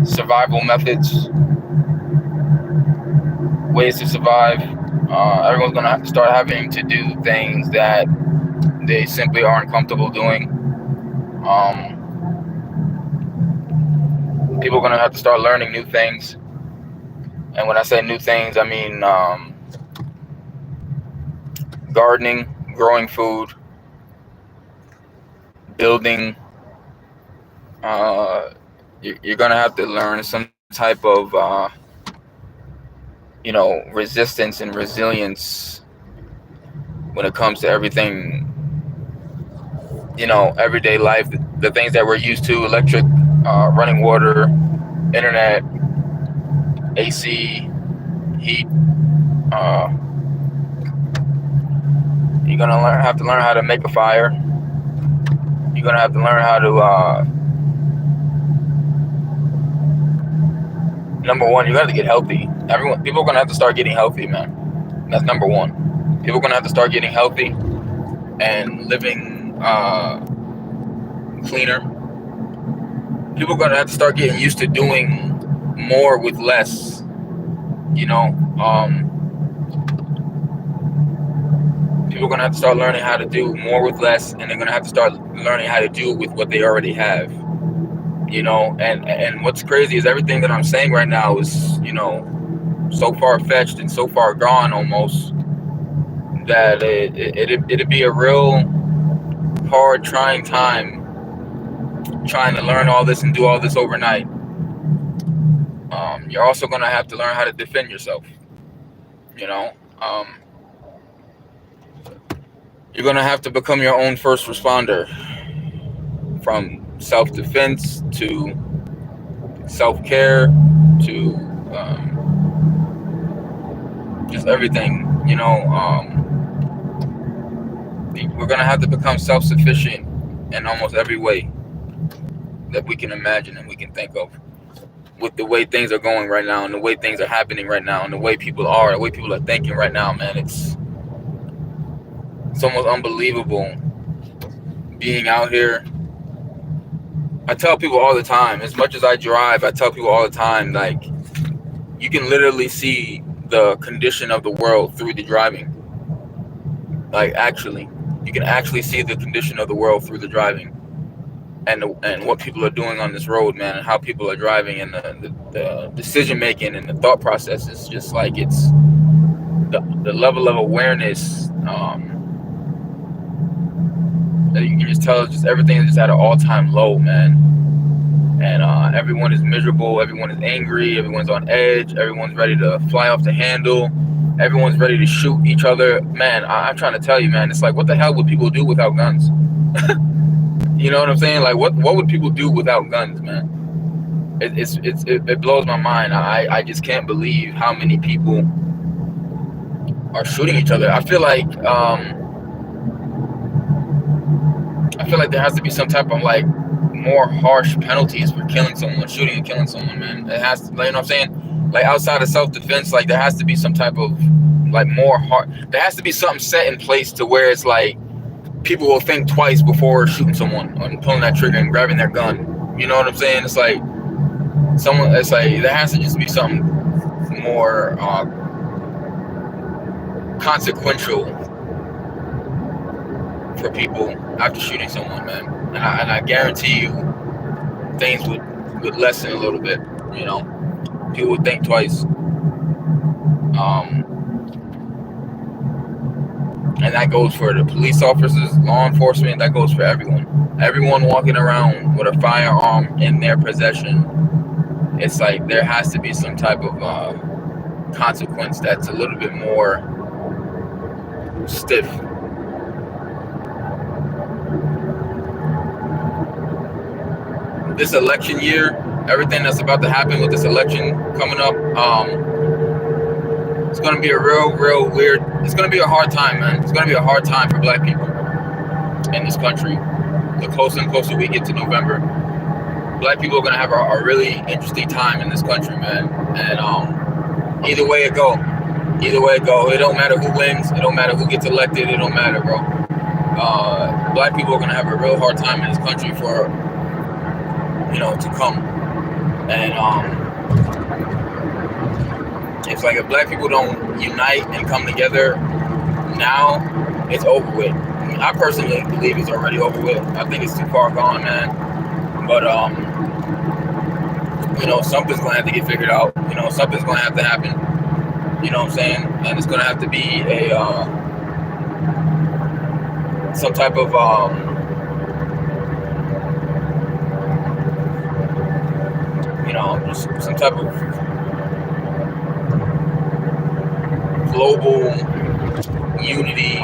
survival methods, ways to survive. Everyone's gonna have to start having to do things that they simply aren't comfortable doing. People are gonna have to start learning new things, and when I say new things, I mean gardening, growing food, building. Uh, you're gonna have to learn some type of resistance and resilience when it comes to everything, everyday life, the things that we're used to: electric, running water, internet, AC, heat. uh, you're gonna have to learn how to make a fire. You're gonna have to learn how to number one, you got to get healthy. People are gonna have to start getting healthy, man. That's number one. People are gonna have to start getting healthy and living cleaner. People are gonna have to start getting used to doing more with less. People are gonna have to start learning how to do more with less, and they're gonna have to start learning how to do with what they already have. And what's crazy is everything that I'm saying right now is so far fetched and so far gone almost that it'd be a real hard, trying time trying to learn all this and do all this overnight. You're also gonna have to learn how to defend yourself. You know, um, you're gonna have to become your own first responder, from self-defense to self-care to just everything. We're gonna have to become self-sufficient in almost every way that we can imagine and we can think of. With the way things are going right now, and the way things are happening right now, and the way people are, the way people are thinking right now, man, it's almost unbelievable being out here. I tell people all the time, as much as I drive, I tell people all the time, like, you can literally see the condition of the world through the driving. Like, actually, you can actually see the condition of the world through the driving, and what people are doing on this road, man, and how people are driving, and the decision making and the thought process is just like, it's the level of awareness that you can just tell, just everything is just at an all-time low, man. And everyone is miserable, everyone is angry, everyone's on edge, everyone's ready to fly off the handle, everyone's ready to shoot each other, man. I'm trying to tell you, man, it's like, what the hell would people do without guns? You know what I'm saying? Like, what would people do without guns, man? It blows my mind. I just can't believe how many people are shooting each other. I feel like there has to be some type of, like, more harsh penalties for shooting and killing someone, man. It has to, like, you know what I'm saying? Like, outside of self-defense, like, there has to be some type of, like, more hard. There has to be something set in place to where it's like people will think twice before shooting someone and pulling that trigger and grabbing their gun. You know what I'm saying? It's like there has to just be something more consequential for people after shooting someone, man. And I guarantee you, things would lessen a little bit. People would think twice. And that goes for the police officers, law enforcement. That goes for everyone. Everyone walking around with a firearm in their possession. It's like there has to be some type of consequence that's a little bit more stiff. This election year, everything that's about to happen with this election coming up, it's going to be a real weird, it's going to be a hard time, man. It's going to be a hard time for black people in this country. The closer and closer we get to November, black people are going to have a really interesting time in this country, man. And either way it go, it don't matter who wins, it don't matter who gets elected, it don't matter, bro. Black people are going to have a real hard time in this country for to come. And it's like if black people don't unite and come together now, it's over with. I personally believe it's already over with. I think it's too far gone, man. But something's gonna have to get figured out. Something's gonna have to happen. You know what I'm saying? And it's gonna have to be some type of some type of global unity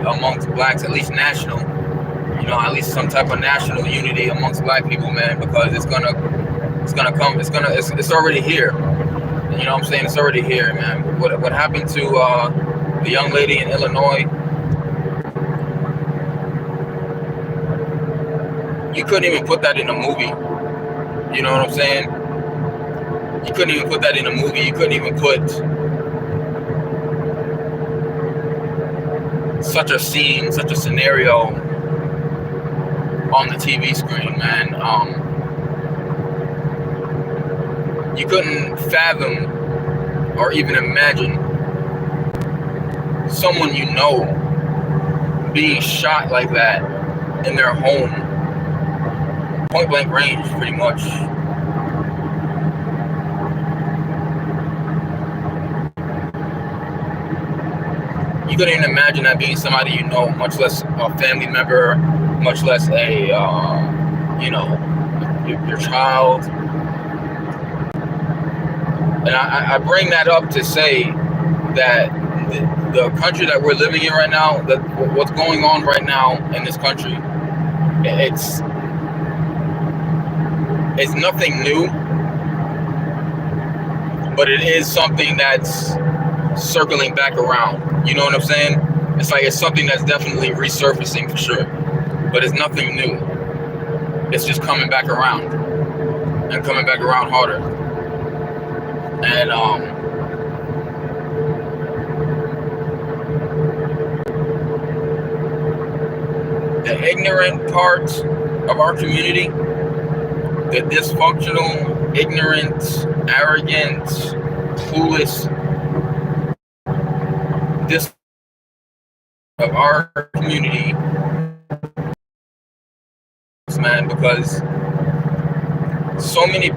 amongst blacks, at least national. At least some type of national unity amongst black people, man, because it's gonna come. It's already here. You know what I'm saying? It's already here, man. What happened to the young lady in Illinois? You couldn't even put that in a movie. You know what I'm saying? You couldn't even put that in a movie. You couldn't even put such a scene, such a scenario on the TV screen, man. You couldn't fathom or even imagine someone being shot like that in their home, point blank range, pretty much. You couldn't even imagine that being somebody much less a family member, much less a your child. And I bring that up to say that the country that we're living in right now, that what's going on right now in this country, it's nothing new, but it is something that's circling back around. You know what I'm saying? It's like it's something that's definitely resurfacing for sure, but it's nothing new. It's just coming back around and coming back around harder. And the ignorant part of our community, the dysfunctional, ignorant, arrogant, clueless of our community, man, because so many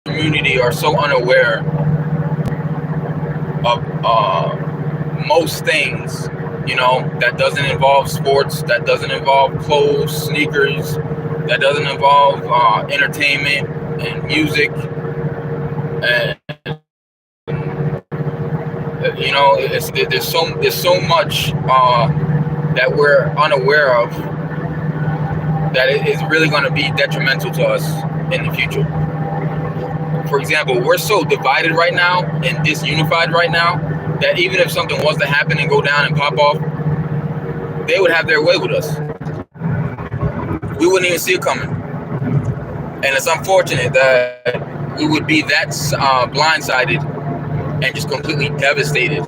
community are so unaware of most things, that doesn't involve sports, that doesn't involve clothes, sneakers, that doesn't involve entertainment and music, and there's so much that we're unaware of that it is really going to be detrimental to us in the future. For example, we're so divided right now and disunified right now that even if something was to happen and go down and pop off, they would have their way with us. We wouldn't even see it coming. And it's unfortunate that we would be that blindsided and just completely devastated,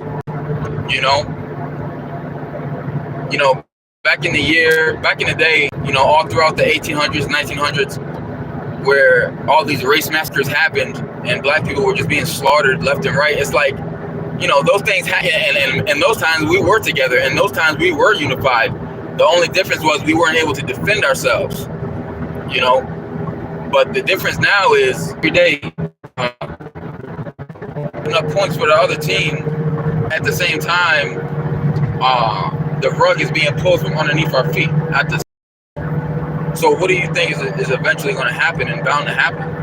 back in the day, all throughout the 1800s, 1900s, where all these race massacres happened and black people were just being slaughtered left and right. It's like, those things happened, and those times we were together, and those times we were unified. The only difference was we weren't able to defend ourselves, But the difference now is every day, enough points for the other team. At the same time, the rug is being pulled from underneath our feet. So what do you think is eventually going to happen and bound to happen?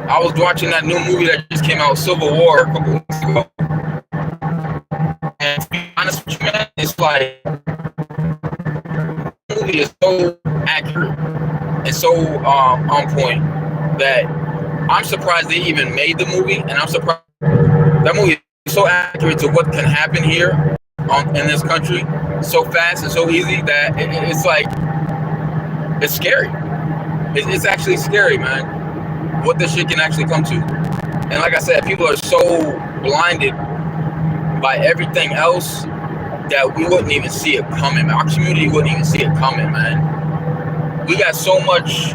I was watching that new movie that just came out, Civil War, a couple weeks ago. And to be honest with you, man, it's like the movie is so accurate and so on point that I'm surprised they even made the movie, and I'm surprised that movie is so accurate to what can happen here in this country so fast and so easy that it's like, it's scary. It's actually scary, man, what this shit can actually come to. And like I said, people are so blinded by everything else that we wouldn't even see it coming. Our community wouldn't even see it coming, man. we got so much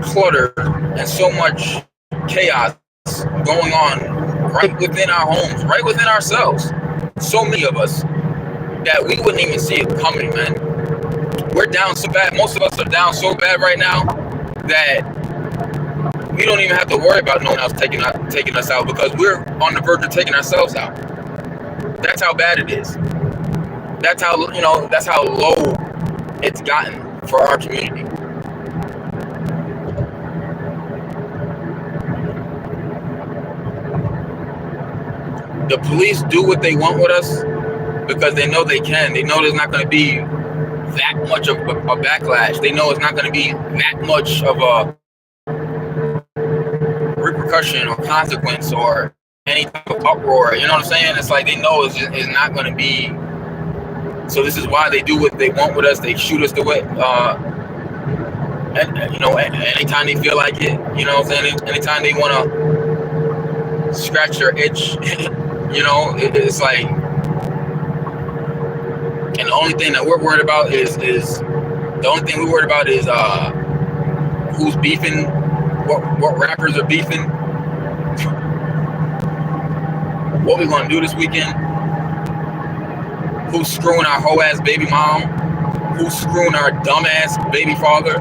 clutter and so much chaos going on right within our homes, right within ourselves. So many of us that we wouldn't even see it coming, man. We're down so bad. Most of us are down so bad right now that we don't even have to worry about no one else taking us out, because we're on the verge of taking ourselves out. That's how bad it is. That's how low it's gotten for our community. The police do what they want with us because they know they can. They know there's not going to be that much of a backlash. They know it's not going to be that much of a repercussion or consequence or any type of uproar. You know what I'm saying? It's like they know it's not going to be. So this is why they do what they want with us. They shoot us the way, anytime they feel like it. You know what I'm saying? Anytime they want to scratch their itch, it's like. And the only thing that we're worried about is who's beefing, what rappers are beefing, what we gonna do this weekend, who's screwing our hoe ass baby mom, who's screwing our dumb ass baby father.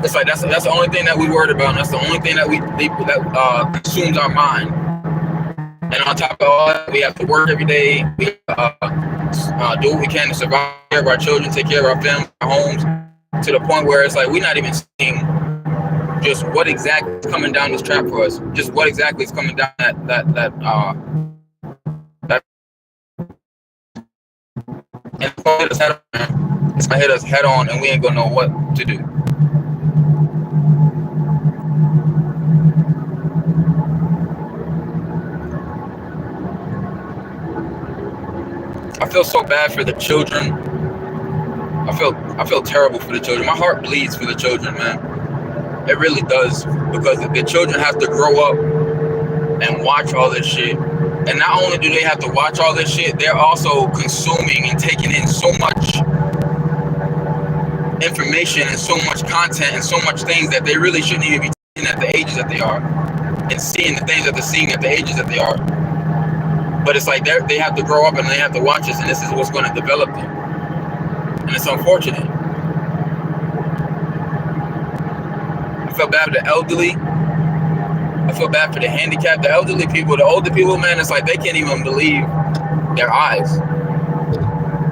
It's like that's the only thing that we worried about, and that's the only thing that consumes our mind. And on top of all that, we have to work every day. We do what we can to survive, take care of our children, take care of our family, our homes, to the point where it's like we're not even seeing just what exactly is coming down this trap for us. Just what exactly is coming down that and it's gonna hit us head on, and we ain't gonna know what to do. I feel so bad for the children. I feel terrible for the children. My heart bleeds for the children, man. It really does, because the children have to grow up and watch all this shit. And not only do they have to watch all this shit, they're also consuming and taking in so much information and so much content and so much things that they really shouldn't even be seeing at the ages that they are, and seeing the things that they're seeing at the ages that they are. But it's like they have to grow up and they have to watch this, and this is what's going to develop them. And it's unfortunate. I feel bad for the elderly. I feel bad for the handicapped, the elderly people, the older people, man. It's like they can't even believe their eyes.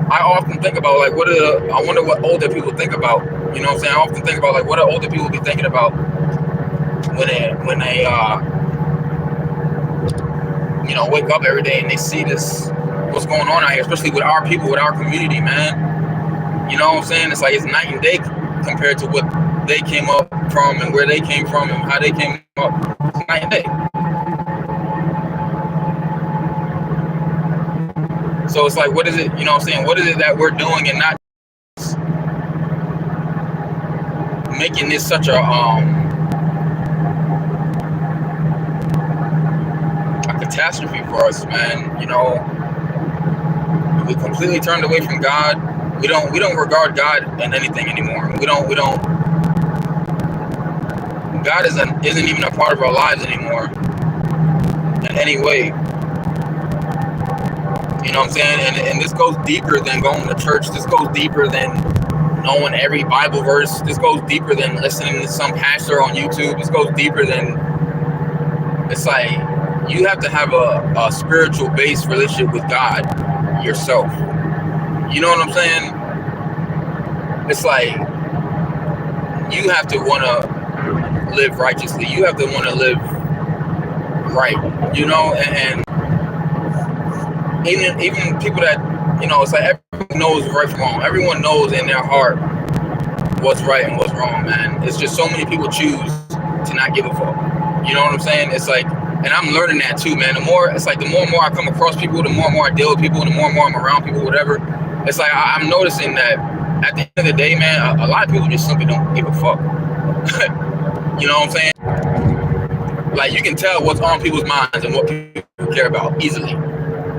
I often think about, like, I wonder what older people think about. You know what I'm saying? I often think about, like, what do older people be thinking about when they wake up every day and they see what's going on out here, especially with our people, with our community, man. You know what I'm saying? It's like it's night and day compared to what they came up from and where they came from and how they came up. It's night and day. So it's like, what is it, you know what I'm saying? What is it that we're doing and not making this such a catastrophe for us, man? You know, we completely turned away from God. We don't regard God in anything anymore. We don't. God isn't even a part of our lives anymore in any way. You know what I'm saying? And this goes deeper than going to church. This goes deeper than knowing every Bible verse. This goes deeper than listening to some pastor on YouTube. This goes deeper than, it's like, you have to have a spiritual based relationship with God yourself. You know what I'm saying? It's like, you have to want to live righteously. You have to want to live right, you know? And even people that, you know, it's like everyone knows right from wrong. Everyone knows in their heart what's right and what's wrong, man. It's just so many people choose to not give a fuck. You know what I'm saying? It's like, and I'm learning that too, man. The more and more I come across people, the more and more I deal with people, the more and more I'm around people, whatever. It's like, I'm noticing that at the end of the day, man, a lot of people just simply don't give a fuck. You know what I'm saying? Like, you can tell what's on people's minds and what people care about easily.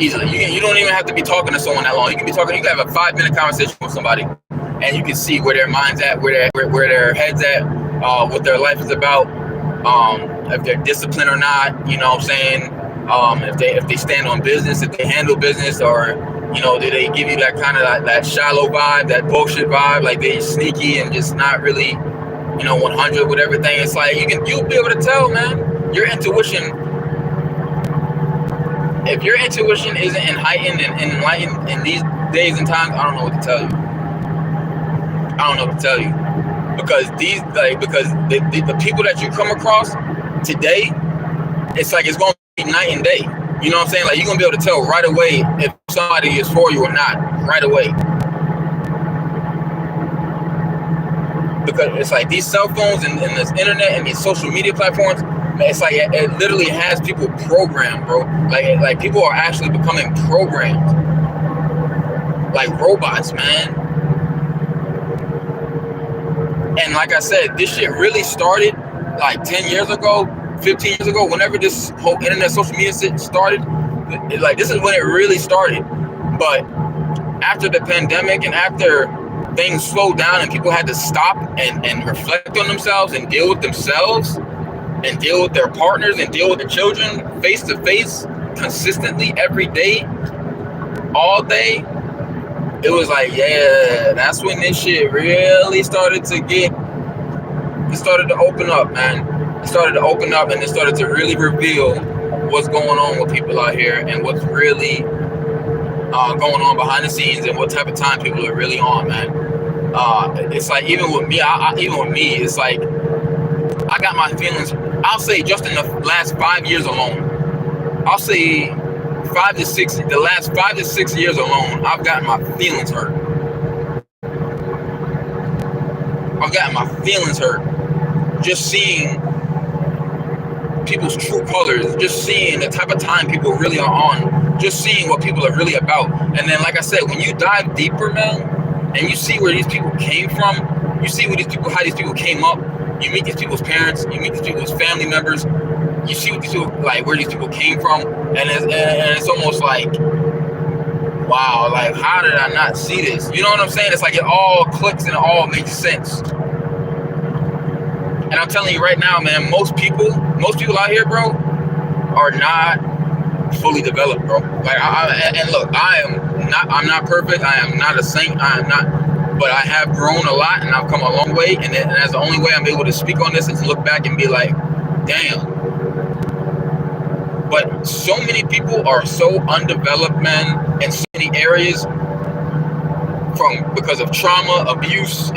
easily. You don't even have to be talking to someone that long. You can be talking. You can have a 5-minute conversation with somebody, and you can see where their mind's at, where their head's at, what their life is about, if they're disciplined or not. You know what I'm saying? If they stand on business, if they handle business, or do they give you that kind of that shallow vibe, that bullshit vibe, like they sneaky and just not really 100 with everything. It's like you'll be able to tell, man. Your intuition. If your intuition isn't heightened and enlightened in these days and times, I don't know what to tell you. Because the people that you come across today, it's like it's going to be night and day. You know what I'm saying? Like, you're going to be able to tell right away if somebody is for you or not, right away. Because it's like these cell phones and this internet and these social media platforms, it's like it literally has people programmed, bro. Like people are actually becoming programmed like robots, man. And like I said, this shit really started like 10 years ago, 15 years ago, whenever this whole internet social media shit started. Like, this is when it really started. But after the pandemic and after things slowed down and people had to stop and reflect on themselves and deal with themselves and deal with their partners and deal with their children face to face consistently every day, all day, it was like, yeah, that's when this shit really started to open up, man. It started to open up, and it started to really reveal what's going on with people out here and what's really going on behind the scenes and what type of time people are really on, man. It's like, even with me, it's like, I got my feelings. I'll say just in the last 5 years alone, I'll say the last 5 to 6 years alone, I've gotten my feelings hurt. Just seeing people's true colors, just seeing the type of time people really are on, just seeing what people are really about. And then, like I said, when you dive deeper, man, and you see where these people came from, you see how these people came up, you meet these people's parents, you meet these people's family members, you see what these people, like, where these people came from, and it's almost like, wow, like, how did I not see this? You know what I'm saying? It's like it all clicks and it all makes sense. And I'm telling you right now, man, most people out here, bro, are not fully developed, bro. Like, I'm not perfect. I am not a saint. I am not, but I have grown a lot and I've come a long way. And that's the only way I'm able to speak on this, is to look back and be like, damn. But so many people are so undeveloped, man, in so many areas, because of trauma, abuse,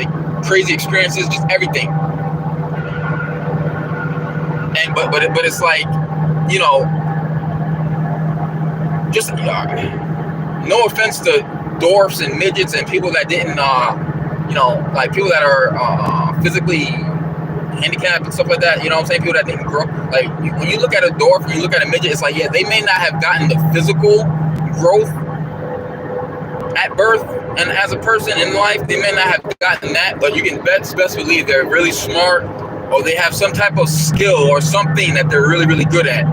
crazy experiences, just everything. And but it's like, just no offense to dwarfs and midgets and people that didn't, like people that are physically handicapped and stuff like that. You know what I'm saying? People that didn't grow. Like, when you look at a dwarf and you look at a midget, it's like, yeah, they may not have gotten the physical growth at birth and as a person in life, they may not have gotten that, but you can best believe they're really smart, or they have some type of skill or something that they're really, really good at,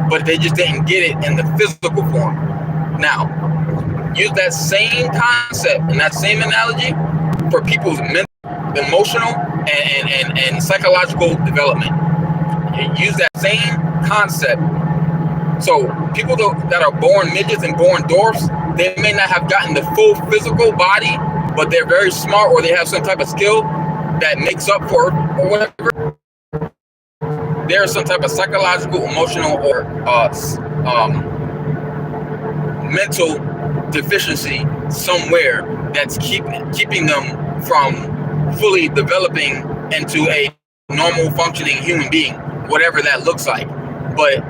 but they just didn't get it in the physical form. Now, use that same concept and that same analogy for people's mental, emotional, and psychological development. Use that same concept. So people that are born midgets and born dwarfs, they may not have gotten the full physical body, but they're very smart, or they have some type of skill that makes up for it, or whatever. There's some type of psychological, emotional, or mental deficiency somewhere that's keeping them from fully developing into a normal functioning human being, whatever that looks like. But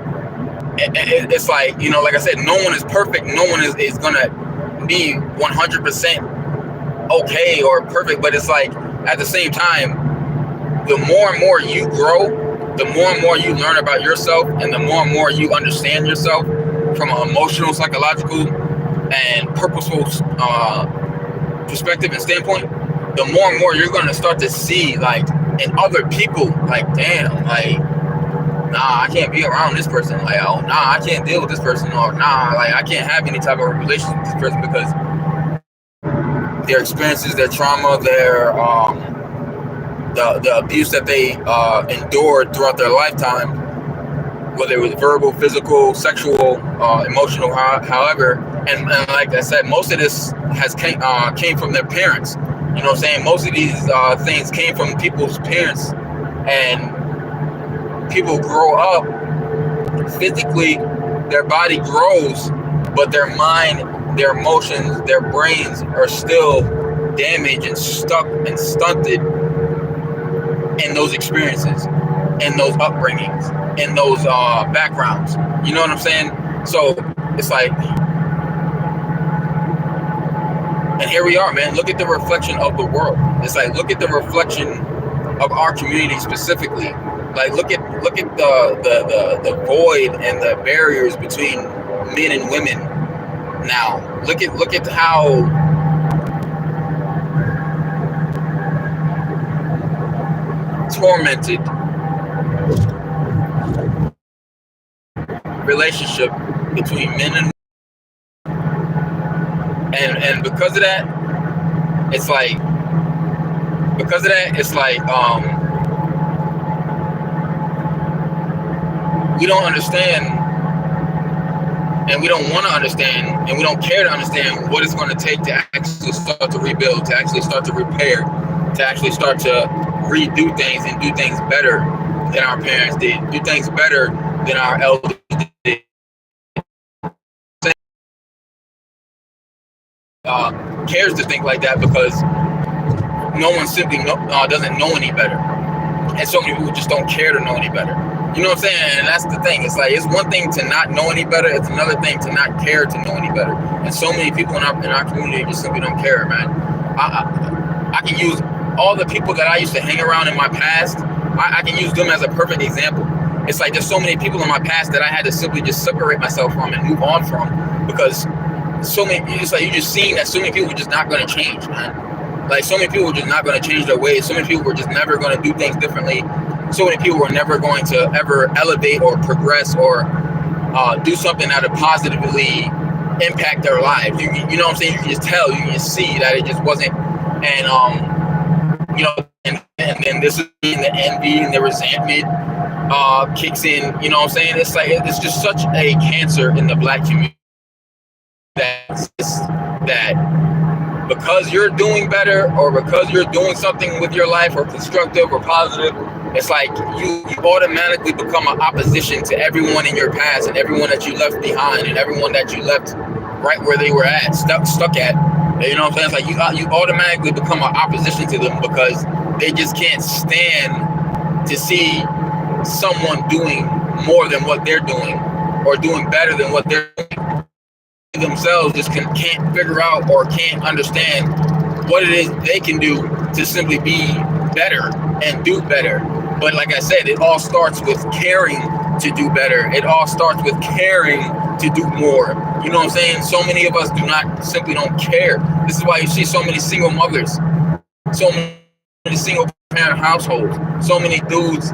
it's like, like I said, no one is perfect. No one is gonna be 100% okay or perfect. But it's like, at the same time, the more and more you grow, the more and more you learn about yourself, and the more and more you understand yourself from an emotional, psychological, and purposeful perspective and standpoint, the more and more you're going to start to see, like, in other people, like, damn, like, nah, I can't be around this person. Like, oh, nah, I can't deal with this person. Or nah, like, I can't have any type of relationship with this person because their experiences, their trauma, their the abuse that they endured throughout their lifetime, whether it was verbal, physical, sexual, emotional, however. And like I said, most of this came from their parents. You know what I'm saying? Most of these things came from people's parents, and people grow up physically, their body grows, but their mind, their emotions, their brains are still damaged and stuck and stunted in those experiences, in those upbringings, in those backgrounds. You know what I'm saying? So it's like, and here we are, man. Look at the reflection of the world. It's like, look at the reflection of our community specifically. Like, look at the void and the barriers between men and women now. Look at how tormented relationship between men and because of that, it's like we don't understand, and we don't want to understand, and we don't care to understand what it's going to take to actually start to rebuild, to actually start to repair, to actually start to redo things and do things better than our parents did, do things better than our elders did. Cares to think like that because no one simply doesn't know any better, and so many people just don't care to know any better. You know what I'm saying? And that's the thing. It's like, it's one thing to not know any better. It's another thing to not care to know any better. And so many people in our community just simply don't care, man. I can use all the people that I used to hang around in my past. I can use them as a perfect example. It's like, there's so many people in my past that I had to simply just separate myself from and move on from, because so many, it's like, you just seen that so many people were just not going to change, man. Like, so many people were just not going to change their ways. So many people were just never going to do things differently. So many people were never going to ever elevate or progress or do something that would positively impact their lives. You know what I'm saying? You can just tell, you can just see that it just wasn't. And you know, and then this is the envy and the resentment kicks in. You know what I'm saying? It's like, it's just such a cancer in the Black community that because you're doing better, or because you're doing something with your life, or constructive or positive, it's like you automatically become an opposition to everyone in your past, and everyone that you left behind, and everyone that you left right where they were at, stuck at. You know what I'm saying? It's like you automatically become an opposition to them, because they just can't stand to see someone doing more than what they're doing, or doing better than what they're doing. Themselves just can't figure out or can't understand what it is they can do to simply be better and do better. But like I said, it all starts with caring to do better. It all starts with caring to do more. You know what I'm saying? So many of us simply don't care. This is why you see so many single mothers, so many single parent households, so many dudes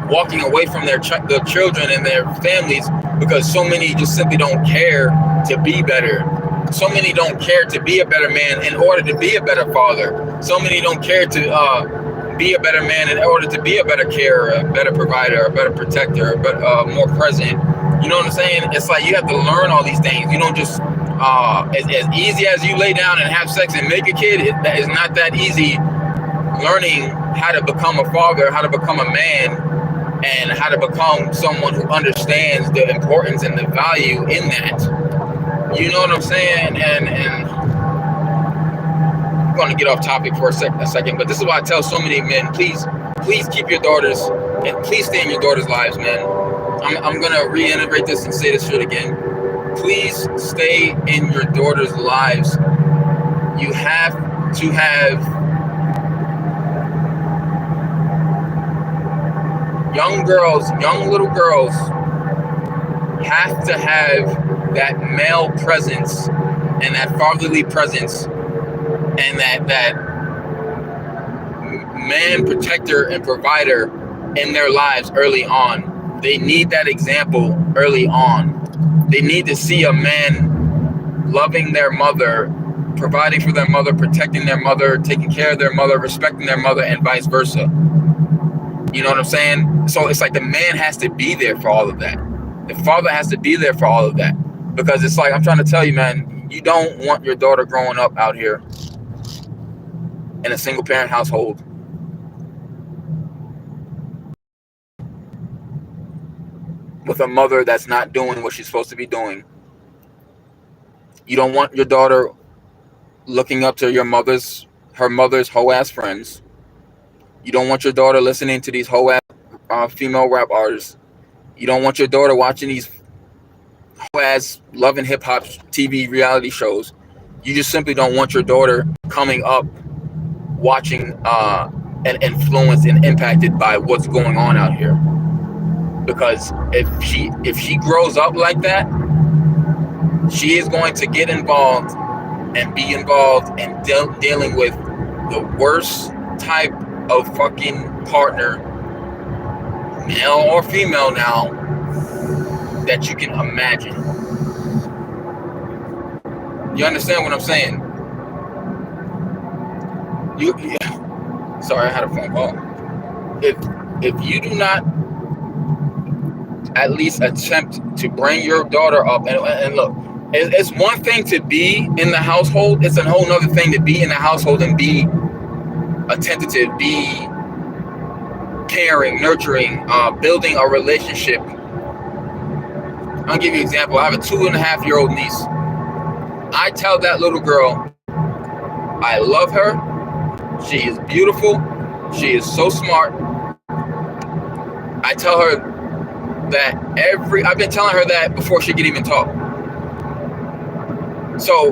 walking away from their children and their families, because so many just simply don't care to be better. So many don't care to be a better man in order to be a better father. So many don't care to be a better man in order to be a better carer, a better provider, a better protector, but more present. You know what I'm saying? It's like, you have to learn all these things. You don't just as easy as you lay down and have sex and make a kid. That is not that easy. Learning how to become a father, how to become a man, and how to become someone who understands the importance and the value in that. You know what I'm saying? And I'm going to get off topic for a second, but this is why I tell so many men, please keep your daughters, and please stay in your daughters' lives, man. I'm going to reiterate this and say this shit again. Please stay in your daughters' lives. You have to have young little girls have to have that male presence and that fatherly presence and that man protector and provider in their lives early on. They need that example early on. They need to see a man loving their mother, providing for their mother, protecting their mother, taking care of their mother, respecting their mother, and vice versa. You know what I'm saying? So it's like the man has to be there for all of that. The father has to be there for all of that. Because it's like, I'm trying to tell you, man, you don't want your daughter growing up out here in a single parent household with a mother that's not doing what she's supposed to be doing. You don't want your daughter looking up to her mother's hoe ass friends. You don't want your daughter listening to these hoe ass female rap artists. You don't want your daughter watching these hoe ass love and hip hop TV reality shows. You just simply don't want your daughter coming up watching and influenced and impacted by what's going on out here. Because if she grows up like that, she is going to get involved and be involved in dealing with the worst type of fucking partner, male or female now, that you can imagine. You understand what I'm saying? Sorry, I had a phone call. If you do not at least attempt to bring your daughter up, and look, it's one thing to be in the household, it's a whole nother thing to be in the household and be attentive, be caring, nurturing, building a relationship. I'll give you an example. I have a 2.5-year-old niece. I tell that little girl, I love her. She is beautiful. She is so smart. I tell her that I've been telling her that before she could even talk. So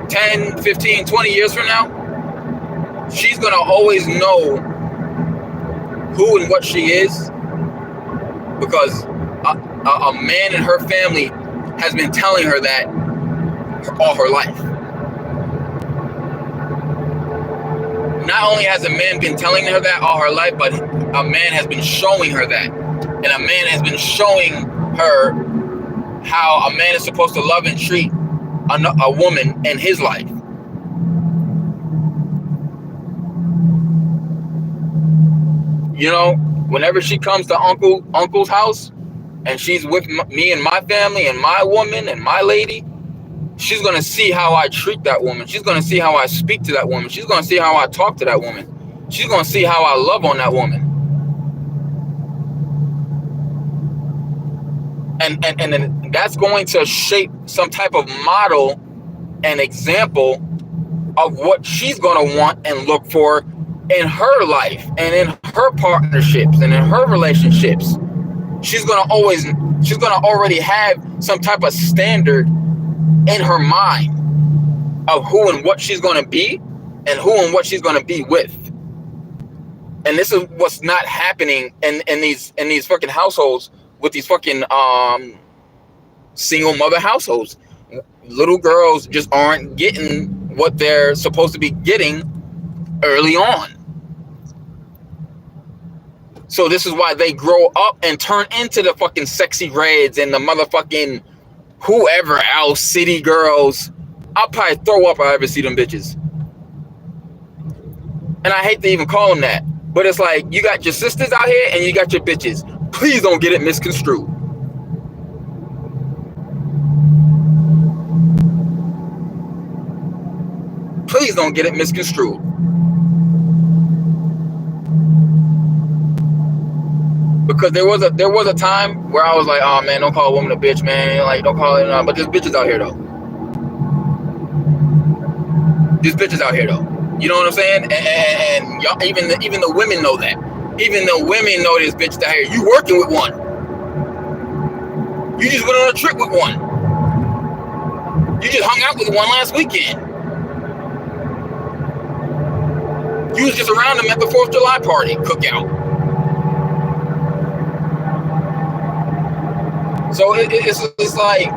10, 15, 20 years from now, she's going to always know who and what she is, because a man in her family has been telling her that all her life. Not only has a man been telling her that all her life, but a man has been showing her that. And a man has been showing her how a man is supposed to love and treat a woman in his life. You know, whenever she comes to uncle's house and she's with me and my family and my woman and my lady, she's going to see how I treat that woman. She's going to see how I speak to that woman. She's going to see how I talk to that woman. She's going to see how I love on that woman. And then that's going to shape some type of model and example of what she's going to want and look for in her life and in her partnerships and in her relationships. She's going to already have some type of standard in her mind of who and what she's going to be and who and what she's going to be with. And this is what's not happening in these fucking households, with these fucking single mother households. Little girls just aren't getting what they're supposed to be getting early on. So this is why they grow up and turn into the fucking sexy reds and the motherfucking whoever else, city girls. I'll probably throw up if I ever see them bitches. And I hate to even call them that, but it's like, you got your sisters out here and you got your bitches. Please don't get it misconstrued. Please don't get it misconstrued. Because there was a time where I was like, oh man, don't call a woman a bitch, man. Like, don't call it. But there's bitches out here though. There's bitches out here though. You know what I'm saying? And y'all, even the women know that. Even the women know this bitch out here. You working with one. You just went on a trip with one. You just hung out with one last weekend. You was just around them at the 4th of July party, cookout. So it's like,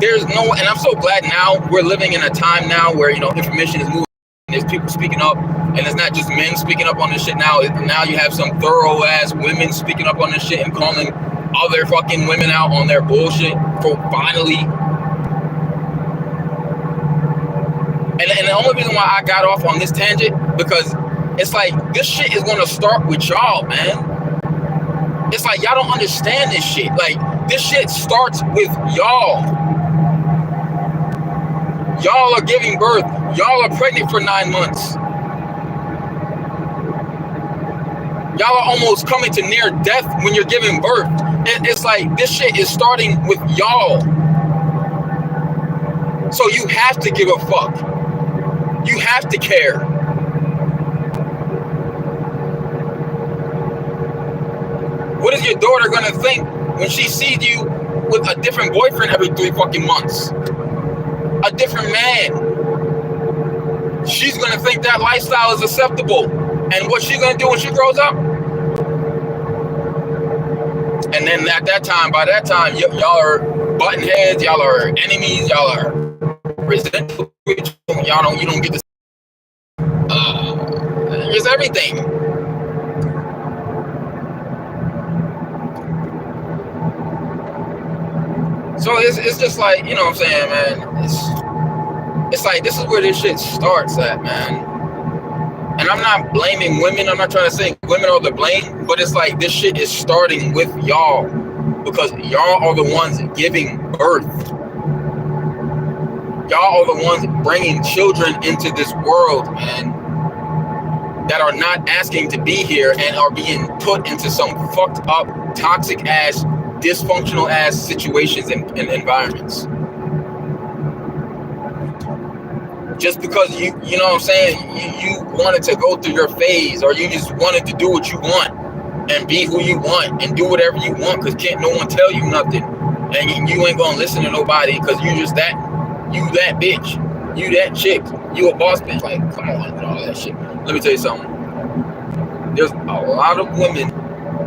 there's no, and I'm so glad now we're living in a time now where, you know, information is moving there's people speaking up, and it's not just men speaking up on this shit now. Now you have some thorough ass women speaking up on this shit and calling other fucking women out on their bullshit for finally. And the only reason why I got off on this tangent, because it's like, this shit is gonna start with y'all, man. It's like, y'all don't understand this shit. Like, this shit starts with y'all. Y'all are giving birth. Y'all are pregnant for 9 months. Y'all are almost coming to near death when you're giving birth. It's like, this shit is starting with y'all. So you have to give a fuck. You have to care. What is your daughter gonna think when she sees you with a different boyfriend every 3 fucking months? A different man. She's gonna think that lifestyle is acceptable. And what she's gonna do when she grows up? And then at that time, by that time, y'all are button heads, y'all are enemies, y'all are resentful. You don't get this. It's everything. So it's just like, you know what I'm saying, man. It's like, this is where this shit starts at, man. And I'm not blaming women. I'm not trying to say women are the blame, but it's like, this shit is starting with y'all, because y'all are the ones giving birth. Y'all are the ones bringing children into this world, man, that are not asking to be here and are being put into some fucked up, toxic ass, dysfunctional ass situations and environments. Just because you know what I'm saying, you wanted to go through your phase, or you just wanted to do what you want and be who you want and do whatever you want, because can't no one tell you nothing, and you ain't gonna listen to nobody because you just that, you that bitch, you that chick, you a boss bitch. Like, come on, and all that shit. Let me tell you something. There's a lot of women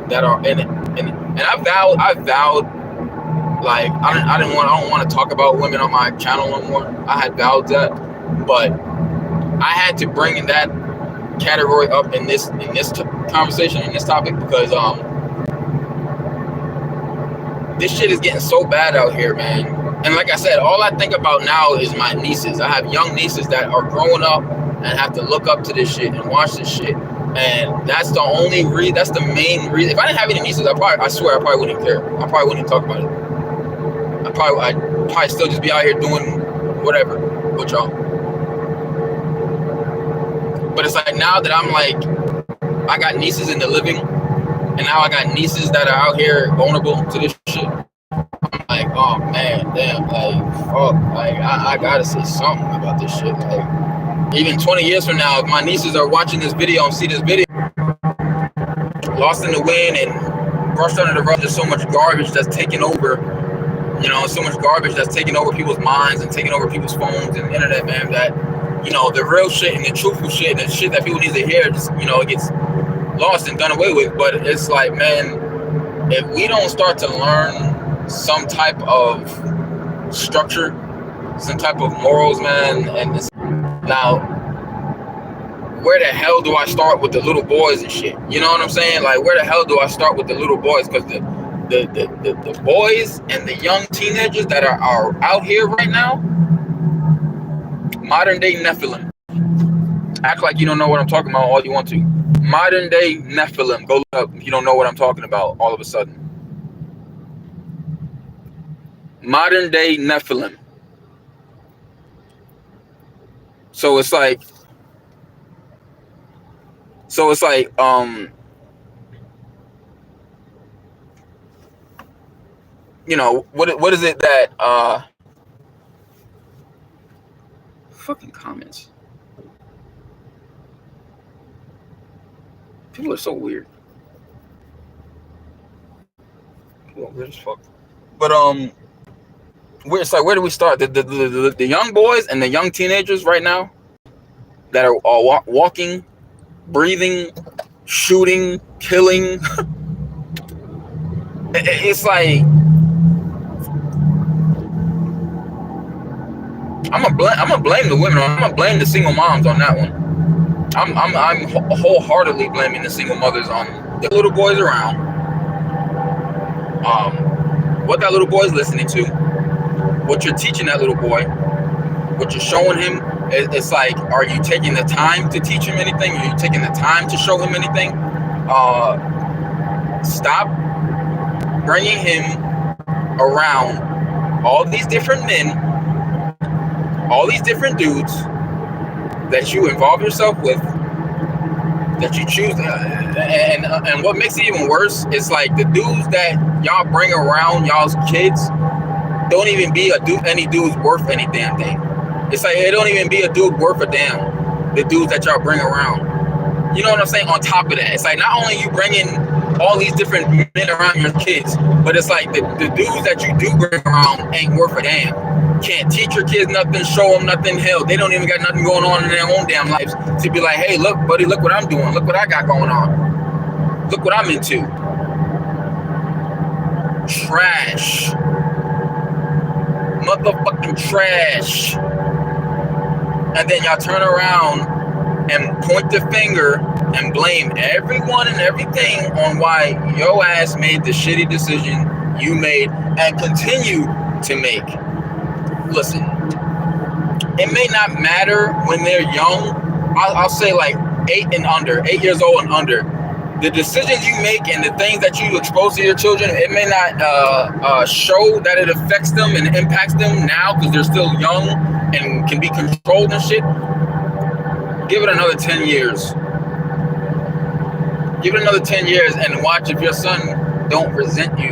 that are in it, and I vowed, like, I don't want to talk about women on my channel no more. I had vowed that, but I had to bring that category up in this conversation, in this topic, because this shit is getting so bad out here, man. And like I said, all I think about now is my nieces. I have young nieces that are growing up and have to look up to this shit and watch this shit. And that's the only reason, that's the main reason. If I didn't have any nieces, I swear I probably wouldn't care. I probably wouldn't talk about it. I'd probably still just be out here doing whatever with y'all. But it's like, now that I'm like, I got nieces in the living, and now I got nieces that are out here vulnerable to this shit. I'm like, oh man, damn, like, fuck, like, I gotta say something about this shit. Like, even 20 years from now, if my nieces are watching this video and see this video, lost in the wind and brushed under the rug, there's so much garbage that's taking over, you know, so much garbage that's taking over people's minds and taking over people's phones and the internet, man, that, you know, the real shit and the truthful shit and the shit that people need to hear, just, you know, it gets lost and done away with. But it's like, man, if we don't start to learn some type of structure, some type of morals, man, and it's, now, where the hell do I start with the little boys and shit? You know what I'm saying? Like, where the hell do I start with the little boys? Because the boys and the young teenagers that are out here right now, modern day Nephilim. Act like you don't know what I'm talking about all you want to. Modern day Nephilim. Go look up if you don't know what I'm talking about all of a sudden. Modern day Nephilim. So it's like, you know, what is it that fucking comments. People are so weird. People are weird as fuck. But it's like, where do we start? The young boys and the young teenagers right now that are all walking, breathing, shooting, killing. It's like, I'm gonna blame the women. I'm gonna blame the single moms on that one. I'm wholeheartedly blaming the single mothers on the little boys around. What that little boy is listening to, what you're teaching that little boy, what you're showing him. It's like, are you taking the time to teach him anything? Are you taking the time to show him anything? Stop bringing him around all these different men, all these different dudes that you involve yourself with, that you choose. And what makes it even worse is like the dudes that y'all bring around y'all's kids don't even be any dudes worth any damn thing. It's like it don't even be a dude worth a damn. The dudes that y'all bring around. You know what I'm saying? On top of that, it's like not only you bringing all these different men around your kids, but it's like the dudes that you do bring around ain't worth a damn. Can't teach your kids nothing, show them nothing. Hell, they don't even got nothing going on in their own damn lives to be like, hey, look, buddy, look what I'm doing. Look what I got going on. Look what I'm into. Trash. Motherfucking trash. And then y'all turn around and point the finger and blame everyone and everything on why your ass made the shitty decision you made and continue to make. Listen, it may not matter when they're young. I'll say like 8 years old and under. The decisions you make and the things that you expose to your children, it may not show that it affects them and impacts them now because they're still young and can be controlled and shit. Give it another 10 years. Give it another 10 years and watch if your son don't resent you